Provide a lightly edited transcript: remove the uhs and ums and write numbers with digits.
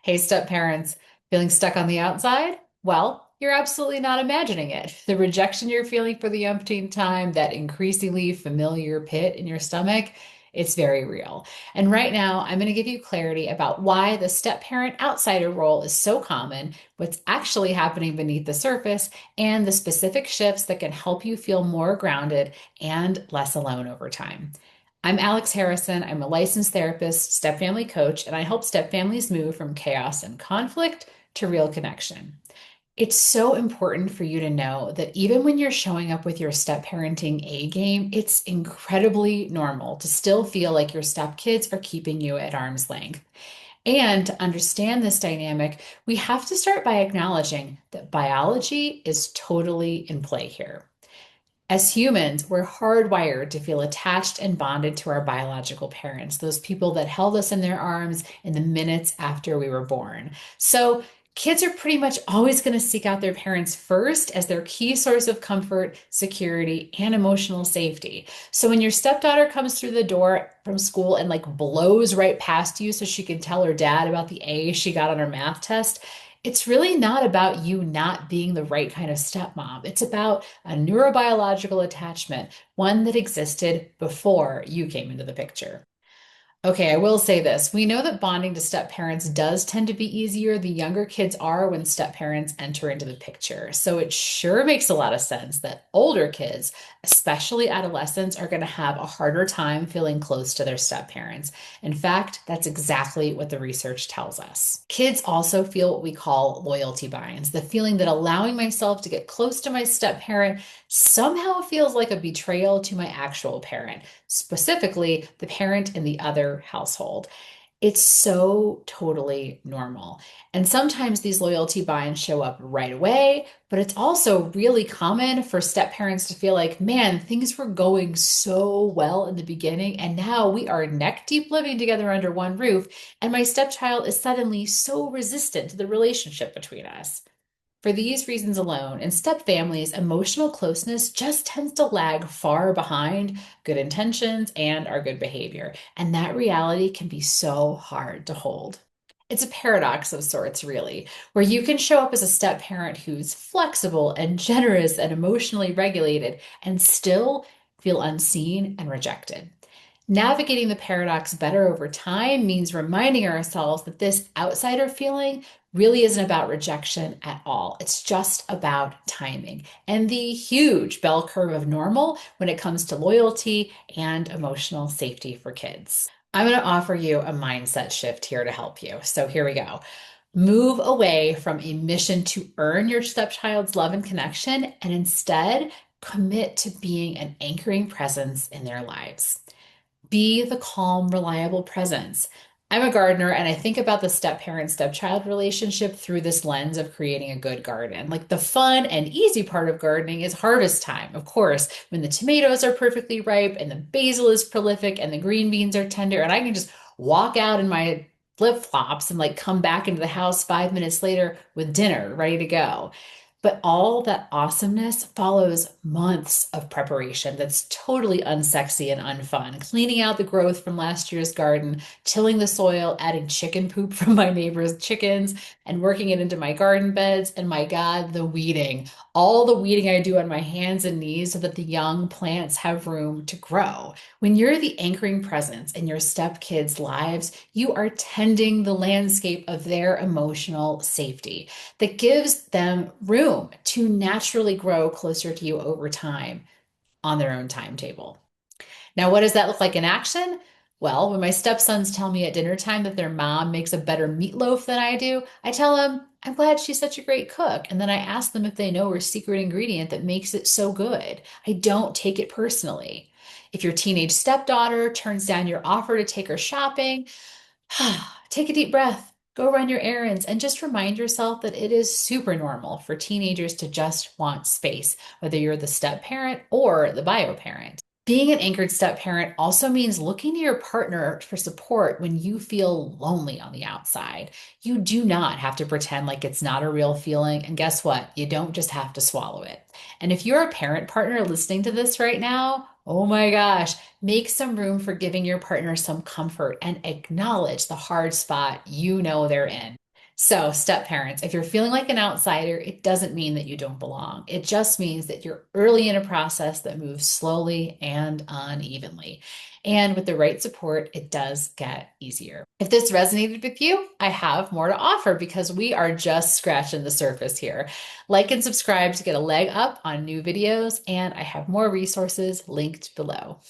Hey, step parents, feeling stuck on the outside? Well, you're absolutely not imagining it. The rejection you're feeling for the umpteenth time, that increasingly familiar pit in your stomach, it's very real. And right now, I'm going to give you clarity about why the step parent outsider role is so common, what's actually happening beneath the surface, and the specific shifts that can help you feel more grounded and less alone over time. I'm Alex Harrison. I'm a licensed therapist, step family coach, and I help step families move from chaos and conflict to real connection. It's so important for you to know that even when you're showing up with your step parenting A game, it's incredibly normal to still feel like your step kids are keeping you at arm's length. And to understand this dynamic, we have to start by acknowledging that biology is totally in play here. As humans, we're hardwired to feel attached and bonded to our biological parents, those people that held us in their arms in the minutes after we were born. So, kids are pretty much always going to seek out their parents first as their key source of comfort, security, and emotional safety. So, when your stepdaughter comes through the door from school and like blows right past you so she can tell her dad about the A she got on her math test, it's really not about you not being the right kind of stepmom. It's about a neurobiological attachment, one that existed before you came into the picture. Okay, I will say this. We know that bonding to step parents does tend to be easier the younger kids are when step parents enter into the picture. So it sure makes a lot of sense that older kids, especially adolescents, are going to have a harder time feeling close to their step parents. In fact, that's exactly what the research tells us. Kids also feel what we call loyalty binds, the feeling that allowing myself to get close to my step parent somehow feels like a betrayal to my actual parent, specifically the parent in the other household. It's so totally normal. And sometimes these loyalty binds show up right away, but it's also really common for step parents to feel like, man, things were going so well in the beginning, and now we are neck deep living together under one roof, and my stepchild is suddenly so resistant to the relationship between us. For these reasons alone, in step families, emotional closeness just tends to lag far behind good intentions and our good behavior. And that reality can be so hard to hold. It's a paradox of sorts, really, where you can show up as a step parent who's flexible and generous and emotionally regulated and still feel unseen and rejected. Navigating the paradox better over time means reminding ourselves that this outsider feeling really isn't about rejection at all. It's just about timing and the huge bell curve of normal when it comes to loyalty and emotional safety for kids. I'm going to offer you a mindset shift here to help you. So here we go. Move away from a mission to earn your stepchild's love and connection, and instead commit to being an anchoring presence in their lives. Be the calm, reliable presence. I'm a gardener and I think about the step parent stepchild relationship through this lens of creating a good garden. Like the fun and easy part of gardening is harvest time, of course, when the tomatoes are perfectly ripe and the basil is prolific and the green beans are tender, and I can just walk out in my flip-flops and like come back into the house 5 minutes later with dinner ready to go. But all that awesomeness follows months of preparation that's totally unsexy and unfun. Cleaning out the growth from last year's garden, tilling the soil, adding chicken poop from my neighbor's chickens, and working it into my garden beds. And my God, the weeding. All the weeding I do on my hands and knees so that the young plants have room to grow. When you're the anchoring presence in your stepkids' lives, you are tending the landscape of their emotional safety that gives them room to naturally grow closer to you over time on their own timetable. Now, what does that look like in action? Well, when my stepsons tell me at dinner time that their mom makes a better meatloaf than I do, I tell them, I'm glad she's such a great cook. And then I ask them if they know her secret ingredient that makes it so good. I don't take it personally. If your teenage stepdaughter turns down your offer to take her shopping, take a deep breath, go run your errands, and just remind yourself that it is super normal for teenagers to just want space, whether you're the step parent or the bio parent. Being an anchored step parent also means looking to your partner for support when you feel lonely on the outside. You do not have to pretend like it's not a real feeling. And guess what? You don't just have to swallow it. And if you're a parent partner listening to this right now, oh my gosh, make some room for giving your partner some comfort and acknowledge the hard spot you know they're in. So, step parents, if you're feeling like an outsider, it doesn't mean that you don't belong. It just means that you're early in a process that moves slowly and unevenly. And with the right support, it does get easier. If this resonated with you, I have more to offer because we are just scratching the surface here. Like and subscribe to get a leg up on new videos, and I have more resources linked below.